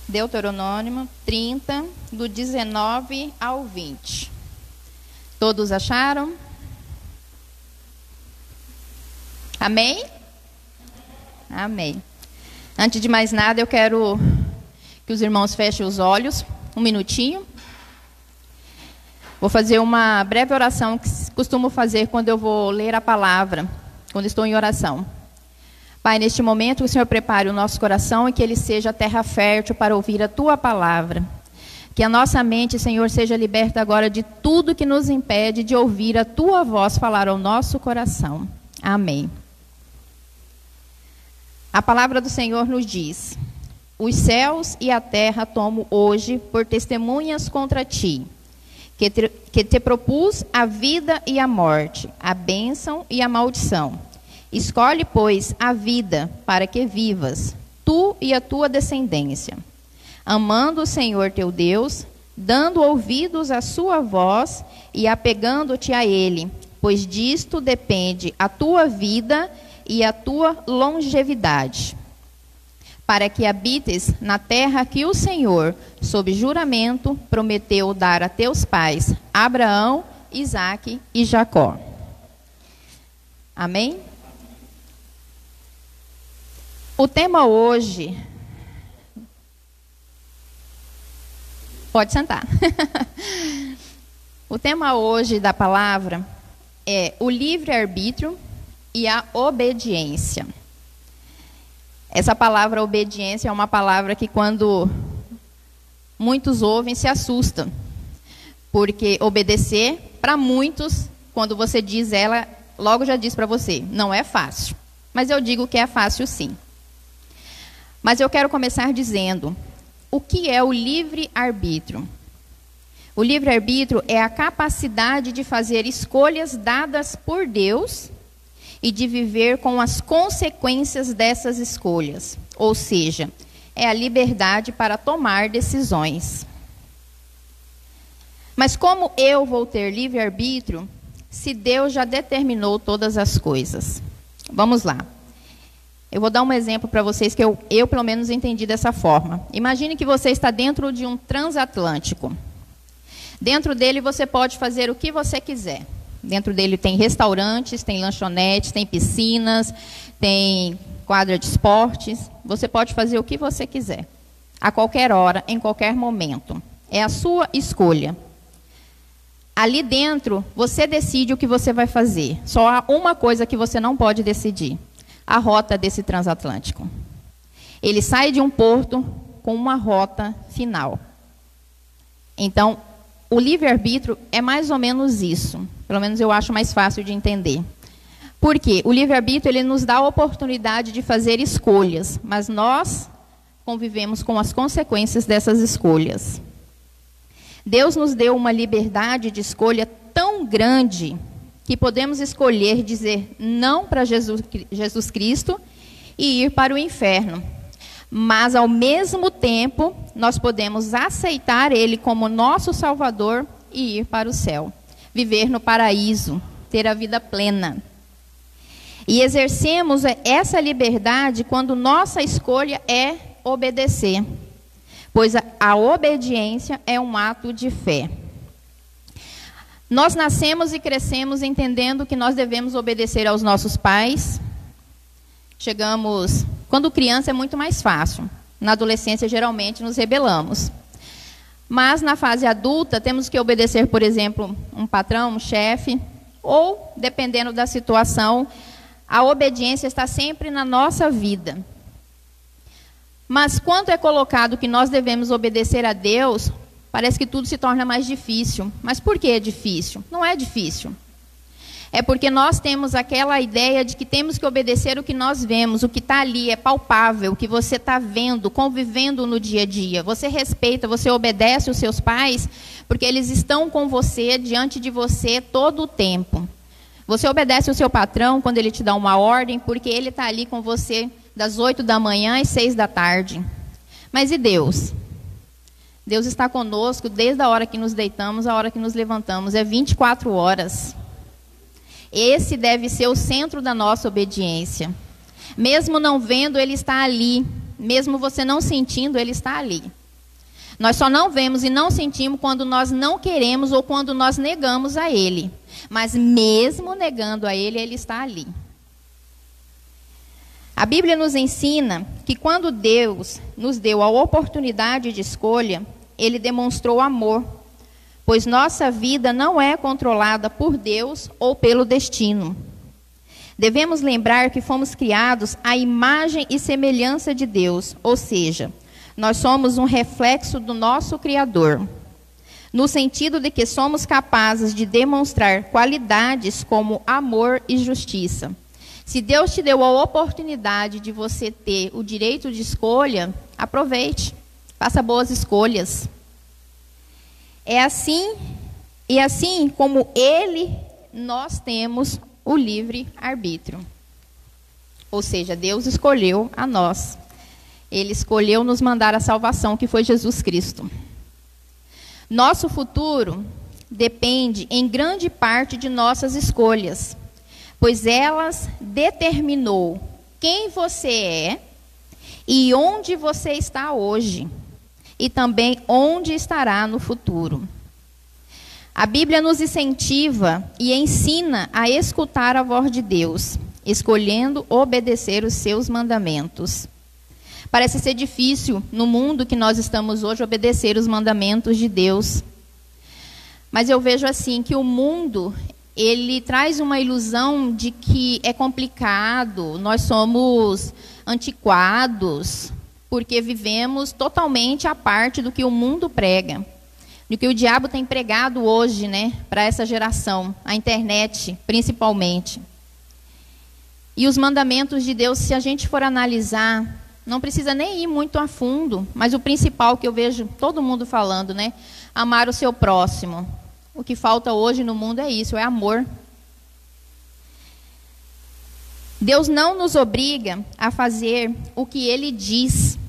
Deuteronômio 30, do 19 ao 20. Todos acharam? Amém? Amém. Antes de mais nada, eu quero que os irmãos fechem os olhos, um minutinho. Vou fazer uma breve oração que costumo fazer quando eu vou ler a palavra, quando estou em oração. Pai, neste momento, o Senhor prepare o nosso coração e que ele seja terra fértil para ouvir a Tua palavra. Que a nossa mente, Senhor, seja liberta agora de tudo que nos impede de ouvir a Tua voz falar ao nosso coração. Amém. A palavra do Senhor nos diz: os céus e a terra tomo hoje por testemunhas contra ti, que te propus a vida e a morte, a bênção e a maldição. Escolhe, pois, a vida, para que vivas, tu e a tua descendência, amando o Senhor teu Deus, dando ouvidos à sua voz e apegando-te a Ele, pois disto depende a tua vida e a tua longevidade, para que habites na terra que o Senhor, sob juramento, prometeu dar a teus pais, Abraão, Isaque e Jacó. Amém? O tema hoje... Pode sentar. O tema hoje da palavra é o livre-arbítrio e a obediência. Essa palavra obediência é uma palavra que, quando muitos ouvem, se assustam. Porque obedecer, para muitos, quando você diz ela, logo já diz para você, não é fácil. Mas eu digo que é fácil sim. Mas eu quero começar dizendo, o que é o livre-arbítrio? O livre-arbítrio é a capacidade de fazer escolhas dadas por Deus e de viver com as consequências dessas escolhas. Ou seja, é a liberdade para tomar decisões. Mas como eu vou ter livre-arbítrio se Deus já determinou todas as coisas? Vamos lá. Eu vou dar um exemplo para vocês que eu pelo menos entendi dessa forma. Imagine que você está dentro de um transatlântico. Dentro dele você pode fazer o que você quiser. Dentro dele tem restaurantes, tem lanchonetes, tem piscinas, tem quadra de esportes. Você pode fazer o que você quiser, a qualquer hora, em qualquer momento. É a sua escolha. Ali dentro, você decide o que você vai fazer. Só há uma coisa que você não pode decidir: a rota desse transatlântico. Ele sai de um porto com uma rota final. Então, o livre-arbítrio é mais ou menos isso. Pelo menos eu acho mais fácil de entender. Por quê? O livre-arbítrio ele nos dá a oportunidade de fazer escolhas, mas nós convivemos com as consequências dessas escolhas. Deus nos deu uma liberdade de escolha tão grande que podemos escolher dizer não para Jesus Cristo e ir para o inferno. Mas, ao mesmo tempo, nós podemos aceitar Ele como nosso Salvador e ir para o céu. Viver no paraíso, ter a vida plena. E exercemos essa liberdade quando nossa escolha é obedecer. Pois a obediência é um ato de fé. Nós nascemos e crescemos entendendo que nós devemos obedecer aos nossos pais. Quando criança é muito mais fácil. Na adolescência, geralmente, nos rebelamos. Mas, na fase adulta, temos que obedecer, por exemplo, um patrão, um chefe, ou, dependendo da situação, a obediência está sempre na nossa vida. Mas, quando é colocado que nós devemos obedecer a Deus, parece que tudo se torna mais difícil. Mas por que é difícil? Não é difícil. É porque nós temos aquela ideia de que temos que obedecer o que nós vemos, o que está ali, é palpável, o que você está vendo, convivendo no dia a dia. Você respeita, você obedece os seus pais, porque eles estão com você, diante de você, todo o tempo. Você obedece o seu patrão quando ele te dá uma ordem, porque ele está ali com você das 8 da manhã às 6 da tarde. Mas e Deus? Deus está conosco desde a hora que nos deitamos à hora que nos levantamos. É 24 horas. Esse deve ser o centro da nossa obediência. Mesmo não vendo, Ele está ali, mesmo você não sentindo, ele está ali. Nós só não vemos e não sentimos quando nós não queremos ou quando nós negamos a ele. Mas mesmo negando a ele, ele está ali. A Bíblia nos ensina que quando Deus nos deu a oportunidade de escolha, ele demonstrou amor, pois nossa vida não é controlada por Deus ou pelo destino. Devemos lembrar que fomos criados à imagem e semelhança de Deus, ou seja, nós somos um reflexo do nosso Criador, no sentido de que somos capazes de demonstrar qualidades como amor e justiça. Se Deus te deu a oportunidade de você ter o direito de escolha, aproveite, faça boas escolhas. É assim como ele, nós temos o livre-arbítrio. Ou seja, Deus escolheu a nós. Ele escolheu nos mandar a salvação, que foi Jesus Cristo. Nosso futuro depende em grande parte de nossas escolhas, pois elas determinou quem você é e onde você está hoje, e também onde estará no futuro. A Bíblia nos incentiva e ensina a escutar a voz de Deus, escolhendo obedecer os seus mandamentos. Parece ser difícil, no mundo que nós estamos hoje, obedecer os mandamentos de Deus. Mas eu vejo assim, que o mundo, ele traz uma ilusão de que é complicado, nós somos antiquados, porque vivemos totalmente à parte do que o mundo prega, do que o diabo tem pregado hoje, né, para essa geração, a internet principalmente. E os mandamentos de Deus, se a gente for analisar, não precisa nem ir muito a fundo, mas o principal que eu vejo todo mundo falando, né, amar o seu próximo. O que falta hoje no mundo é isso, é amor. Deus não nos obriga a fazer o que ele diz,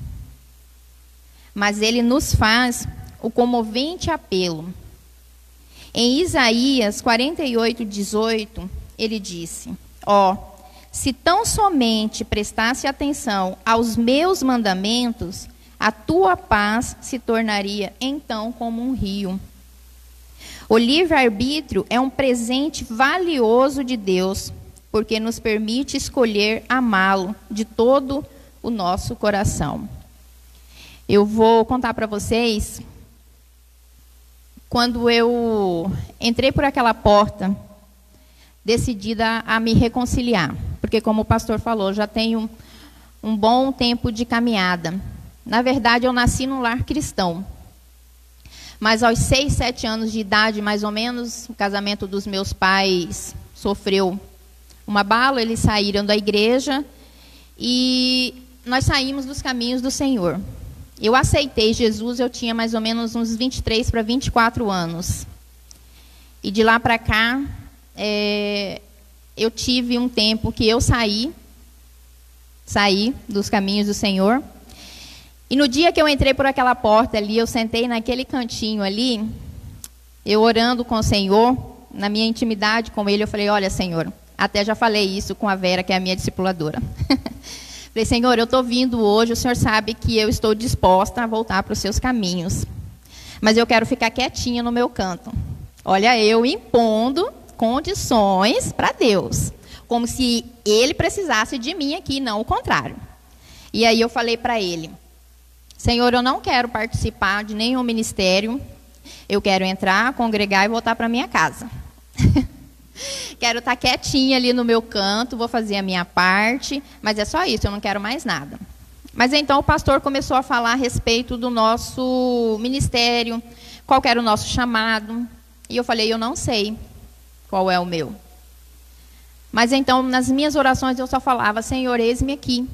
mas ele nos faz o comovente apelo. Em Isaías 48:18, ele disse: se tão somente prestasse atenção aos meus mandamentos, a tua paz se tornaria então como um rio. O livre-arbítrio é um presente valioso de Deus, porque nos permite escolher amá-lo de todo o nosso coração. Eu vou contar para vocês, quando eu entrei por aquela porta, decidida a me reconciliar, porque como o pastor falou, já tenho um bom tempo de caminhada. Na verdade, eu nasci num lar cristão, mas aos 6, 7 anos de idade, mais ou menos, o casamento dos meus pais sofreu um abalo, eles saíram da igreja e nós saímos dos caminhos do Senhor. Eu aceitei Jesus, eu tinha mais ou menos uns 23 para 24 anos. E de lá para cá, eu tive um tempo que eu saí dos caminhos do Senhor. E no dia que eu entrei por aquela porta ali, eu sentei naquele cantinho ali, eu orando com o Senhor, na minha intimidade com Ele, eu falei: olha, Senhor, até já falei isso com a Vera, que é a minha discipuladora. Falei: Senhor, eu estou vindo hoje, o Senhor sabe que eu estou disposta a voltar para os seus caminhos, mas eu quero ficar quietinha no meu canto. Olha, eu impondo condições para Deus, como se Ele precisasse de mim aqui, não o contrário. E aí eu falei para Ele: Senhor, eu não quero participar de nenhum ministério, eu quero entrar, congregar e voltar para minha casa. Quero estar quietinha ali no meu canto, vou fazer a minha parte, mas é só isso, eu não quero mais nada. Mas então o pastor começou a falar a respeito do nosso ministério, qual era o nosso chamado, e eu falei: eu não sei qual é o meu. Mas então, nas minhas orações, eu só falava: Senhor, eis-me aqui,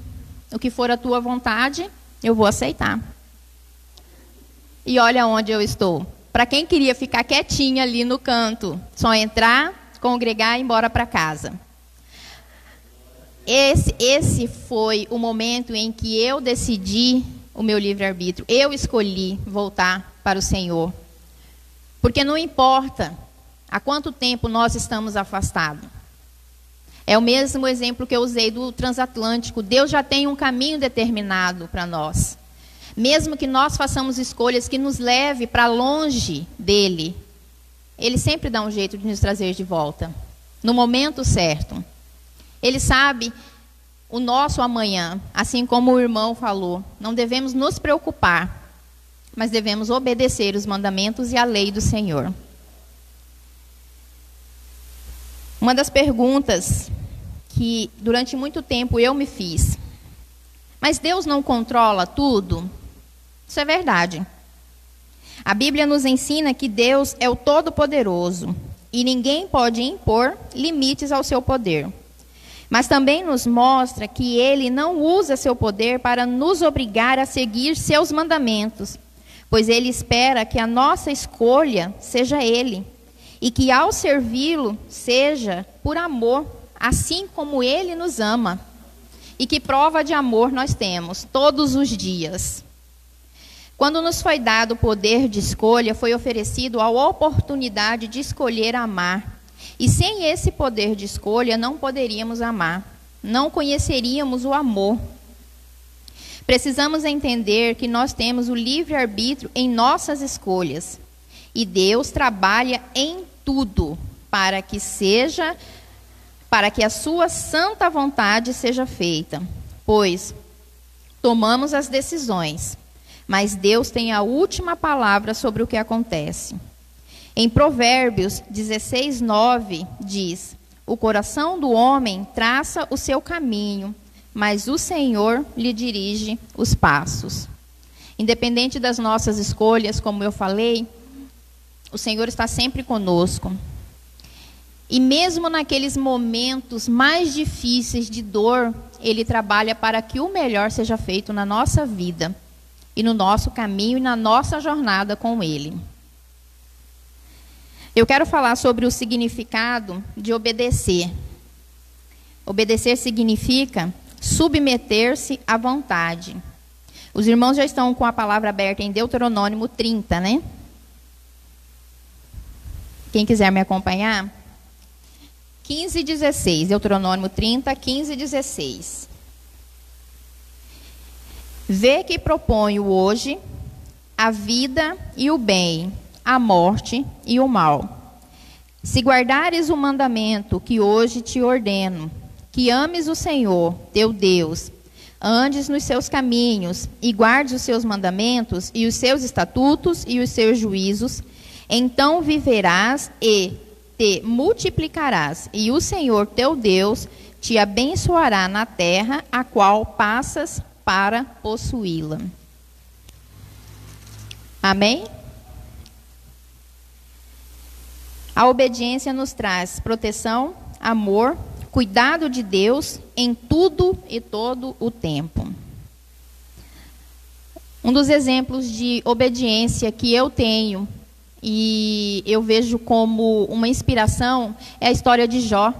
o que for a tua vontade, eu vou aceitar. E olha onde eu estou. Para quem queria ficar quietinha ali no canto, só entrar, congregar e ir embora para casa. Esse foi o momento em que eu decidi o meu livre-arbítrio. Eu escolhi voltar para o Senhor. Porque não importa há quanto tempo nós estamos afastados. É o mesmo exemplo que eu usei do transatlântico. Deus já tem um caminho determinado para nós. Mesmo que nós façamos escolhas que nos leve para longe dele, ele sempre dá um jeito de nos trazer de volta, no momento certo. Ele sabe o nosso amanhã, assim como o irmão falou. Não devemos nos preocupar, mas devemos obedecer os mandamentos e a lei do Senhor. Uma das perguntas que durante muito tempo eu me fiz: mas Deus não controla tudo? Isso é verdade. A Bíblia nos ensina que Deus é o Todo-Poderoso e ninguém pode impor limites ao seu poder. Mas também nos mostra que Ele não usa seu poder para nos obrigar a seguir seus mandamentos, pois Ele espera que a nossa escolha seja Ele, e que ao servi-lo seja por amor, assim como Ele nos ama. E que prova de amor nós temos todos os dias. Quando nos foi dado o poder de escolha, foi oferecido a oportunidade de escolher amar. E sem esse poder de escolha, não poderíamos amar. Não conheceríamos o amor. Precisamos entender que nós temos o livre-arbítrio em nossas escolhas. E Deus trabalha em tudo para que a sua santa vontade seja feita. Pois tomamos as decisões, mas Deus tem a última palavra sobre o que acontece. Em Provérbios 16:9 diz: o coração do homem traça o seu caminho, mas o Senhor lhe dirige os passos. Independente das nossas escolhas, como eu falei, o Senhor está sempre conosco. E mesmo naqueles momentos mais difíceis de dor, Ele trabalha para que o melhor seja feito na nossa vida, e no nosso caminho e na nossa jornada com Ele. Eu quero falar sobre o significado de obedecer. Obedecer significa submeter-se à vontade. Os irmãos já estão com a palavra aberta em Deuteronômio 30, né? Quem quiser me acompanhar? 15:16, Deuteronômio 30, 15:16. Vê que proponho hoje a vida e o bem, a morte e o mal. Se guardares o mandamento que hoje te ordeno, que ames o Senhor, teu Deus, andes nos seus caminhos e guardes os seus mandamentos e os seus estatutos e os seus juízos, então viverás e te multiplicarás, e o Senhor teu Deus te abençoará na terra a qual passas para possuí-la. Amém? A obediência nos traz proteção, amor, cuidado de Deus em tudo e todo o tempo. Um dos exemplos de obediência que eu tenho e eu vejo como uma inspiração é a história de Jó.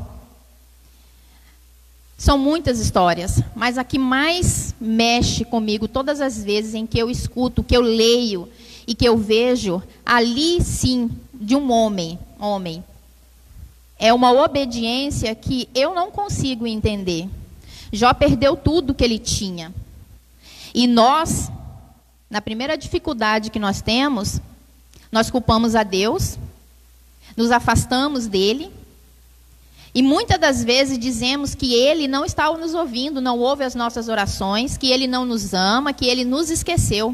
São muitas histórias, mas a que mais mexe comigo todas as vezes em que eu escuto, que eu leio e que eu vejo, ali sim, de um homem. É uma obediência que eu não consigo entender. Jó perdeu tudo que ele tinha. E nós, na primeira dificuldade que nós temos, nós culpamos a Deus, nos afastamos dele, e muitas das vezes dizemos que ele não está nos ouvindo, não ouve as nossas orações, que ele não nos ama, que ele nos esqueceu.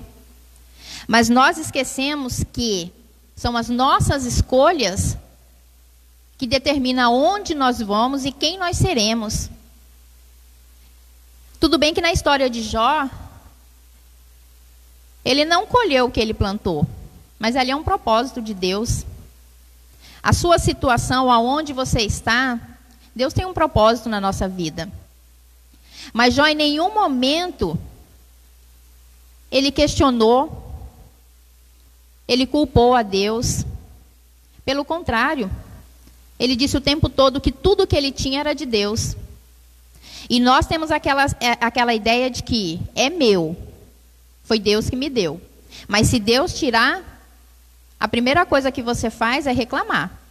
Mas nós esquecemos que são as nossas escolhas que determinam onde nós vamos e quem nós seremos. Tudo bem que na história de Jó, ele não colheu o que ele plantou, mas ali é um propósito de Deus. A sua situação, aonde você está, Deus tem um propósito na nossa vida. Mas Jó em nenhum momento ele questionou, ele culpou a Deus. Pelo contrário, ele disse o tempo todo que tudo que ele tinha era de Deus. E nós temos aquela ideia de que é meu, foi Deus que me deu. Mas se Deus tirar, a primeira coisa que você faz é reclamar.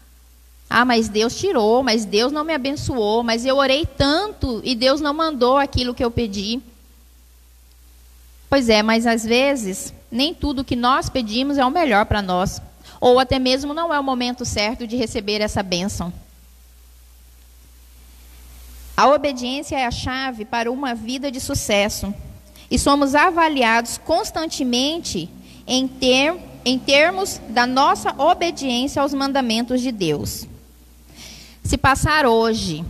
Ah, mas Deus tirou, mas Deus não me abençoou, mas eu orei tanto e Deus não mandou aquilo que eu pedi. Pois é, mas às vezes, nem tudo que nós pedimos é o melhor para nós. Ou até mesmo não é o momento certo de receber essa bênção. A obediência é a chave para uma vida de sucesso. E somos avaliados constantemente em termos da nossa obediência aos mandamentos de Deus. Se passar hoje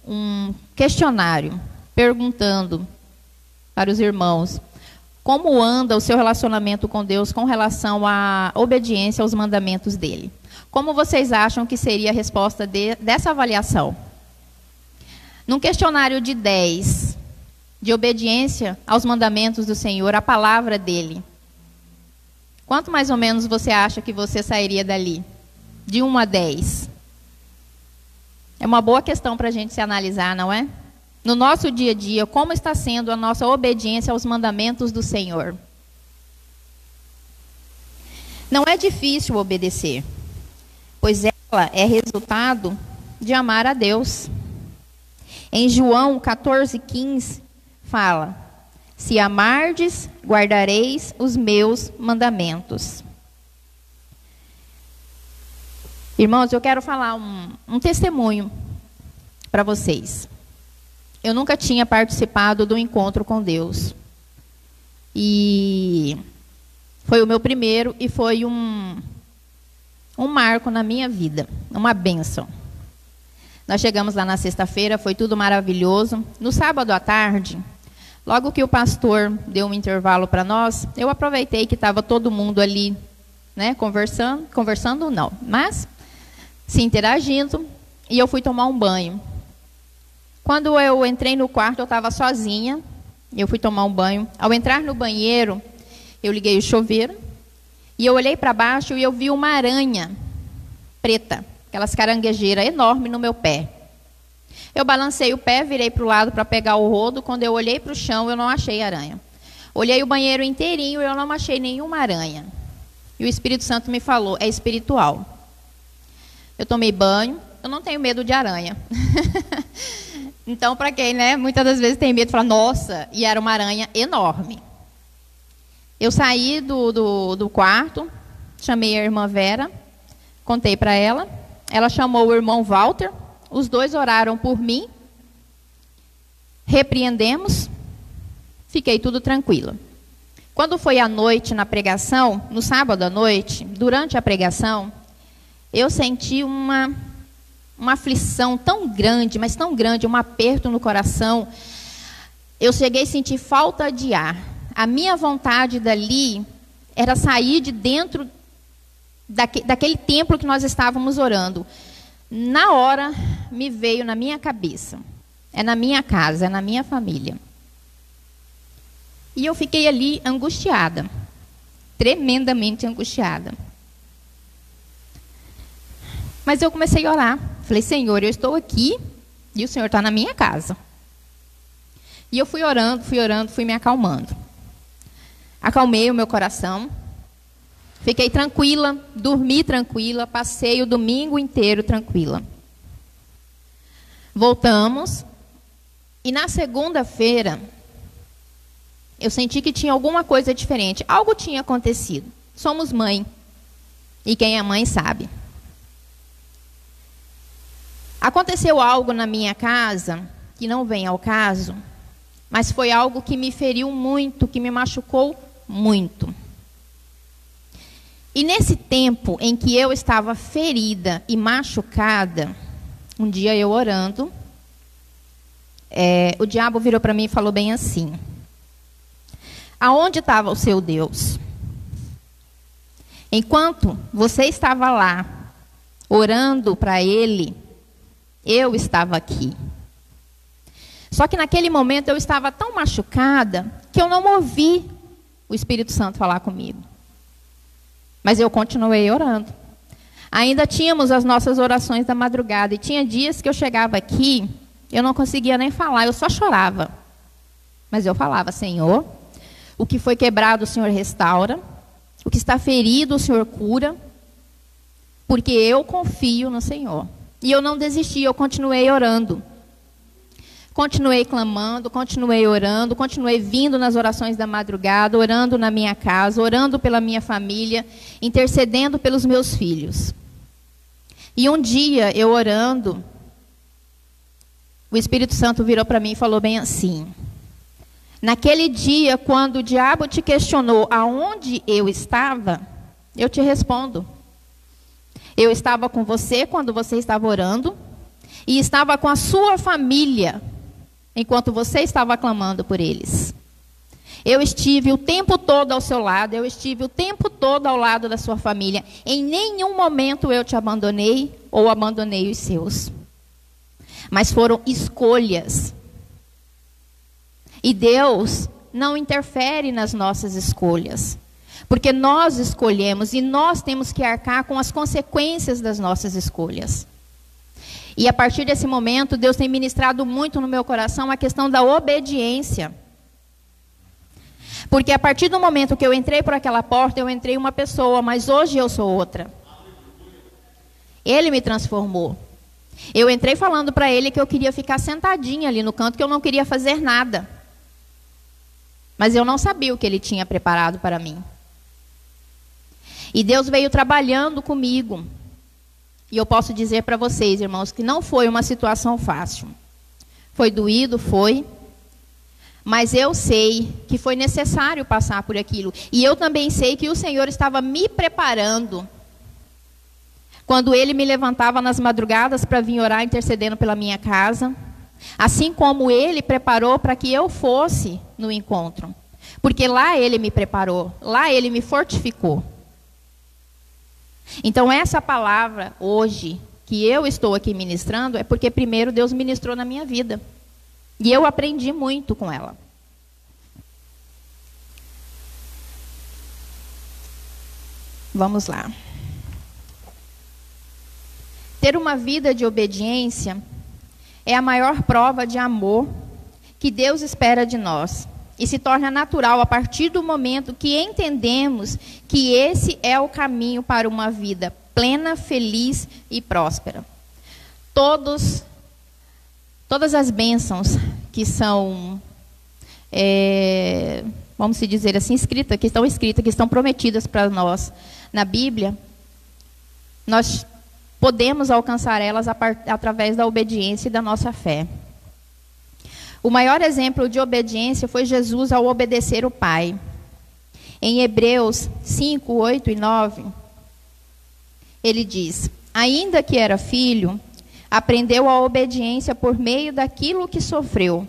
um questionário perguntando para os irmãos como anda o seu relacionamento com Deus com relação à obediência aos mandamentos dele, como vocês acham que seria a resposta dessa avaliação? Num questionário de 10, de obediência aos mandamentos do Senhor, a palavra dele, quanto mais ou menos você acha que você sairia dali? De 1 a 10. É uma boa questão para a gente se analisar, não é? No nosso dia a dia, como está sendo a nossa obediência aos mandamentos do Senhor? Não é difícil obedecer, pois ela é resultado de amar a Deus. Em João 14,15, fala: se amardes, guardareis os meus mandamentos. Irmãos, eu quero falar um testemunho para vocês. Eu nunca tinha participado do encontro com Deus. E foi o meu primeiro e foi um marco na minha vida, uma bênção. Nós chegamos lá na sexta-feira, foi tudo maravilhoso. No sábado à tarde, logo que o pastor deu um intervalo para nós, eu aproveitei que estava todo mundo ali, né, conversando não, mas se interagindo, e eu fui tomar um banho. Quando eu entrei no quarto, eu estava sozinha, eu fui tomar um banho. Ao entrar no banheiro, eu liguei o chuveiro, e eu olhei para baixo e eu vi uma aranha preta, aquelas caranguejeiras enormes no meu pé. Eu balancei o pé, virei para o lado para pegar o rodo. Quando eu olhei para o chão, eu não achei aranha. Olhei o banheiro inteirinho e eu não achei nenhuma aranha. E o Espírito Santo me falou, é espiritual. Eu tomei banho, eu não tenho medo de aranha. Então, para quem, né, muitas das vezes tem medo, fala, nossa, e era uma aranha enorme. Eu saí do quarto, chamei a irmã Vera, contei para ela. Ela chamou o irmão Walter, os dois oraram por mim, repreendemos, fiquei tudo tranquila. Quando foi à noite na pregação, no sábado à noite, durante a pregação, eu senti uma aflição tão grande, mas tão grande, um aperto no coração. Eu cheguei a sentir falta de ar. A minha vontade dali era sair de dentro daquele templo que nós estávamos orando. Na hora, me veio na minha cabeça. É na minha casa, é na minha família. E eu fiquei ali angustiada. Tremendamente angustiada. Mas eu comecei a orar. Falei, Senhor, eu estou aqui e o Senhor está na minha casa. E eu fui orando, fui me acalmando. Acalmei o meu coração. Fiquei tranquila, dormi tranquila, passei o domingo inteiro tranquila. Voltamos. E na segunda-feira, eu senti que tinha alguma coisa diferente. Algo tinha acontecido. Somos mãe. E quem é mãe sabe. Aconteceu algo na minha casa, que não vem ao caso, mas foi algo que me feriu muito, que me machucou muito. E nesse tempo em que eu estava ferida e machucada, um dia eu orando, o diabo virou para mim e falou bem assim: aonde estava o seu Deus? Enquanto você estava lá, orando para Ele, eu estava aqui. Só que naquele momento eu estava tão machucada que eu não ouvi o Espírito Santo falar comigo. Mas eu continuei orando. Ainda tínhamos as nossas orações da madrugada. E tinha dias que eu chegava aqui, eu não conseguia nem falar, eu só chorava. Mas eu falava, Senhor, o que foi quebrado o Senhor restaura. O que está ferido o Senhor cura. porque eu confio no Senhor. E eu não desisti, eu continuei orando. Continuei clamando, continuei orando, continuei vindo nas orações da madrugada, orando na minha casa, orando pela minha família, intercedendo pelos meus filhos. E um dia, eu orando, o Espírito Santo virou para mim e falou bem assim: naquele dia, quando o diabo te questionou aonde eu estava, eu te respondo. Eu estava com você quando você estava orando, e estava com a sua família, enquanto você estava clamando por eles. Eu estive o tempo todo ao seu lado, eu estive o tempo todo ao lado da sua família. Em nenhum momento eu te abandonei ou abandonei os seus. Mas foram escolhas. E Deus não interfere nas nossas escolhas. Porque nós escolhemos e nós temos que arcar com as consequências das nossas escolhas. E a partir desse momento, Deus tem ministrado muito no meu coração a questão da obediência. Porque a partir do momento que eu entrei por aquela porta, eu entrei uma pessoa, mas hoje eu sou outra. Ele me transformou. Eu entrei falando para ele que eu queria ficar sentadinha ali no canto, que eu não queria fazer nada. Mas eu não sabia o que ele tinha preparado para mim. E Deus veio trabalhando comigo. E eu posso dizer para vocês, irmãos, que não foi uma situação fácil. Foi doído, foi. Mas eu sei que foi necessário passar por aquilo. E eu também sei que o Senhor estava me preparando. Quando Ele me levantava nas madrugadas para vir orar, intercedendo pela minha casa. Assim como Ele preparou para que eu fosse no encontro. Porque lá Ele me preparou, lá Ele me fortificou. Então essa palavra hoje, que eu estou aqui ministrando, é porque primeiro Deus ministrou na minha vida. E eu aprendi muito com ela. Vamos lá. Ter uma vida de obediência é a maior prova de amor que Deus espera de nós. E se torna natural a partir do momento que entendemos que esse é o caminho para uma vida plena, feliz e próspera. Todas as bênçãos que são, vamos dizer assim, que estão prometidas para nós na Bíblia, nós podemos alcançar elas através da obediência e da nossa fé. O maior exemplo de obediência foi Jesus ao obedecer o Pai. Em Hebreus 5, 8 e 9, ele diz: ainda que era filho, aprendeu a obediência por meio daquilo que sofreu.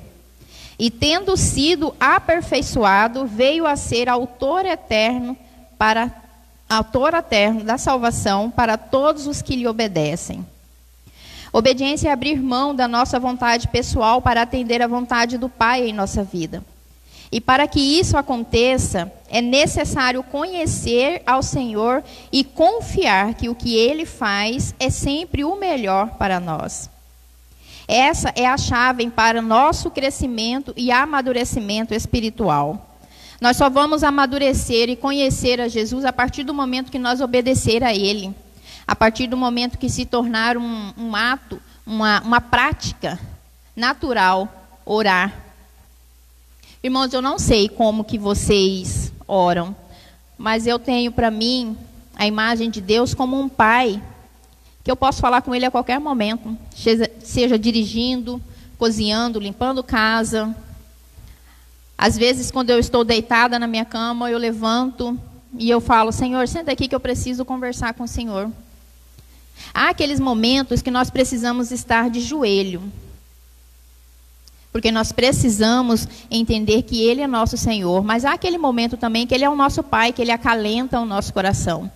E tendo sido aperfeiçoado, veio a ser autor eterno da salvação para todos os que lhe obedecem. Obediência é abrir mão da nossa vontade pessoal para atender à vontade do Pai em nossa vida. E para que isso aconteça, é necessário conhecer ao Senhor e confiar que o que Ele faz é sempre o melhor para nós. Essa é a chave para o nosso crescimento e amadurecimento espiritual. Nós só vamos amadurecer e conhecer a Jesus a partir do momento que nós obedecer a Ele. A partir do momento que se tornar um ato, uma prática natural, orar. Irmãos, eu não sei como que vocês oram, mas eu tenho para mim a imagem de Deus como um pai, que eu posso falar com Ele a qualquer momento, seja dirigindo, cozinhando, limpando casa. Às vezes, quando eu estou deitada na minha cama, eu levanto e eu falo: Senhor, senta aqui que eu preciso conversar com o Senhor. Há aqueles momentos que nós precisamos estar de joelho, porque nós precisamos entender que Ele é nosso Senhor, mas há aquele momento também que Ele é o nosso Pai, que Ele acalenta o nosso coração.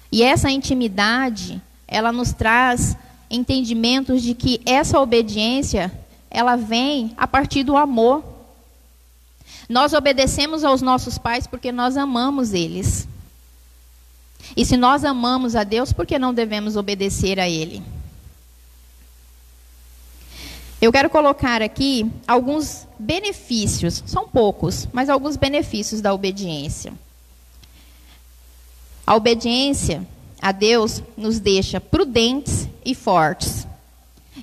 E essa intimidade, ela nos traz entendimentos de que essa obediência, ela vem a partir do amor. Nós obedecemos aos nossos pais porque nós amamos eles. E se nós amamos a Deus, por que não devemos obedecer a Ele? Eu quero colocar aqui alguns benefícios, são poucos, mas alguns benefícios da obediência. A obediência, a Deus nos deixa prudentes e fortes.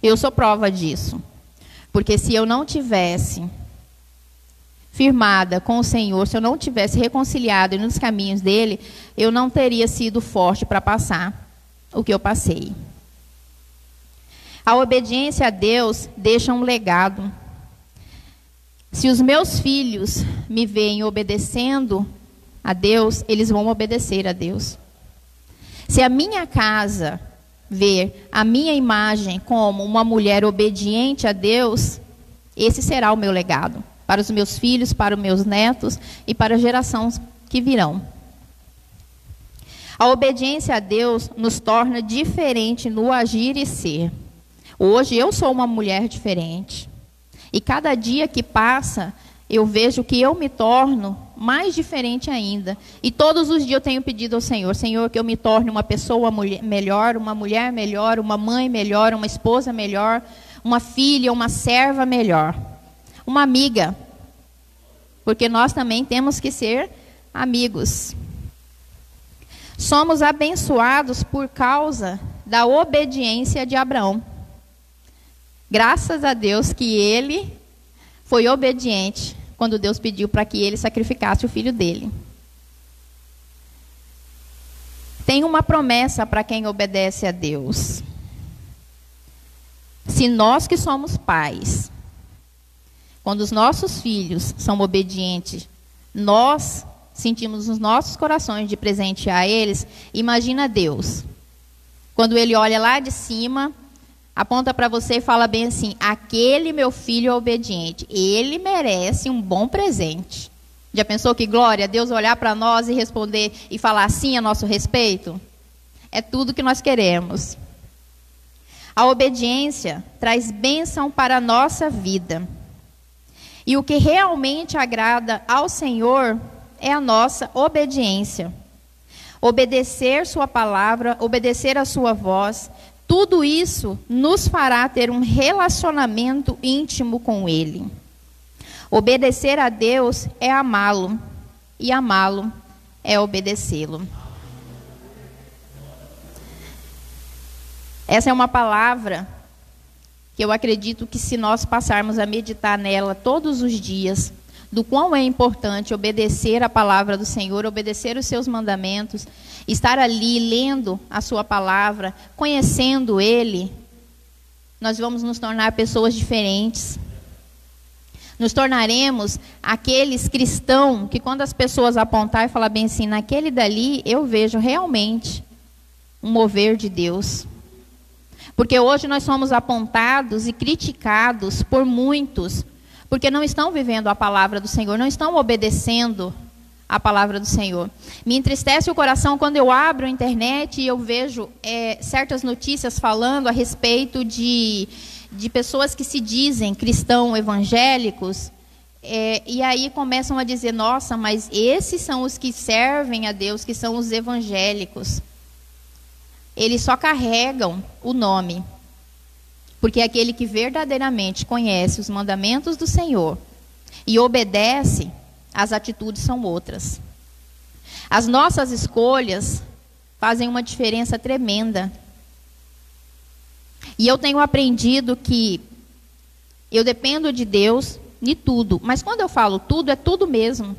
Eu sou prova disso. Porque se eu não tivesse firmada com o Senhor, se eu não tivesse reconciliado nos caminhos dele, eu não teria sido forte para passar o que eu passei. A obediência a Deus deixa um legado. Se os meus filhos me veem obedecendo a Deus, eles vão obedecer a Deus. Se a minha casa ver a minha imagem como uma mulher obediente a Deus, esse será o meu legado para os meus filhos, para os meus netos e para as gerações que virão. A obediência a Deus nos torna diferente no agir e ser. Hoje eu sou uma mulher diferente. E cada dia que passa, eu vejo que eu me torno mais diferente ainda. E todos os dias eu tenho pedido ao Senhor, Senhor, que eu me torne uma pessoa melhor, uma mulher melhor, uma mãe melhor, uma esposa melhor, uma filha, uma serva melhor, uma amiga. Porque nós também temos que ser amigos. Somos abençoados por causa da obediência de Abraão. Graças a Deus que ele foi obediente quando Deus pediu para que ele sacrificasse o filho dele. Tem uma promessa para quem obedece a Deus. Se nós que somos pais, quando os nossos filhos são obedientes, nós sentimos nos nossos corações de presentear eles, imagina Deus. Quando ele olha lá de cima, aponta para você e fala bem assim, aquele meu filho é obediente, ele merece um bom presente. Já pensou que glória, Deus olhar para nós e responder e falar assim a nosso respeito? É tudo que nós queremos. A obediência traz bênção para a nossa vida. E o que realmente agrada ao Senhor é a nossa obediência. Obedecer sua palavra, obedecer a sua voz, tudo isso nos fará ter um relacionamento íntimo com Ele. Obedecer a Deus é amá-lo, e amá-lo é obedecê-lo. Essa é uma palavra que eu acredito que se nós passarmos a meditar nela todos os dias, do quão é importante obedecer a palavra do Senhor, obedecer os seus mandamentos, estar ali lendo a sua palavra, conhecendo Ele, nós vamos nos tornar pessoas diferentes. Nos tornaremos aqueles cristãos que quando as pessoas apontarem e falar bem assim, naquele dali eu vejo realmente um mover de Deus. Porque hoje nós somos apontados e criticados por muitos, porque não estão vivendo a palavra do Senhor, não estão obedecendo a palavra do Senhor. Me entristece o coração quando eu abro a internet e eu vejo certas notícias falando a respeito de pessoas que se dizem cristãos evangélicos, e aí começam a dizer, nossa, mas esses são os que servem a Deus, que são os evangélicos. Eles só carregam o nome. Porque aquele que verdadeiramente conhece os mandamentos do Senhor e obedece, as atitudes são outras. As nossas escolhas fazem uma diferença tremenda. E eu tenho aprendido que eu dependo de Deus de tudo. Mas quando eu falo tudo, é tudo mesmo.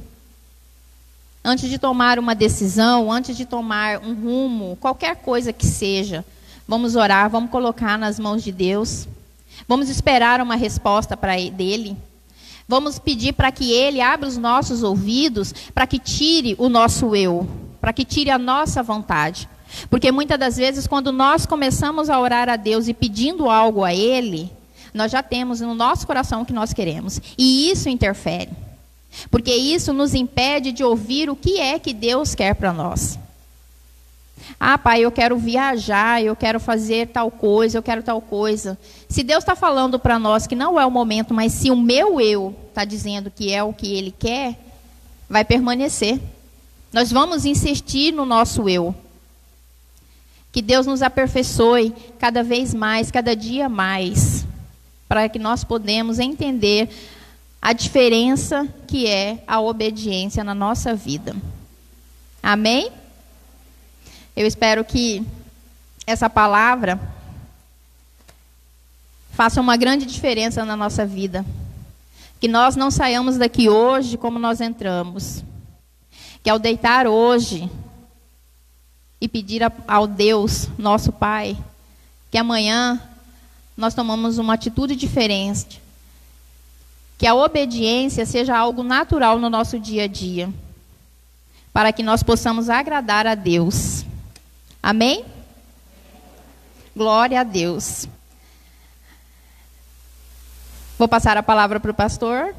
Antes de tomar uma decisão, antes de tomar um rumo, qualquer coisa que seja, vamos orar, vamos colocar nas mãos de Deus. Vamos esperar uma resposta dele. Vamos pedir para que Ele abra os nossos ouvidos, para que tire o nosso eu, para que tire a nossa vontade. Porque muitas das vezes, quando nós começamos a orar a Deus e pedindo algo a Ele, nós já temos no nosso coração o que nós queremos. E isso interfere. Porque isso nos impede de ouvir o que é que Deus quer para nós. Ah, pai, eu quero viajar, eu quero fazer tal coisa, eu quero tal coisa. Se Deus está falando para nós que não é o momento, mas se o meu eu está dizendo que é o que Ele quer, vai permanecer. Nós vamos insistir no nosso eu. Que Deus nos aperfeiçoe cada vez mais, cada dia mais, para que nós podemos entender a diferença que é a obediência na nossa vida. Amém? Eu espero que essa palavra faça uma grande diferença na nossa vida. Que nós não saiamos daqui hoje como nós entramos. Que ao deitar hoje e pedir ao Deus, nosso Pai, que amanhã nós tomamos uma atitude diferente. Que a obediência seja algo natural no nosso dia a dia. Para que nós possamos agradar a Deus. Amém? Glória a Deus. Vou passar a palavra para o pastor.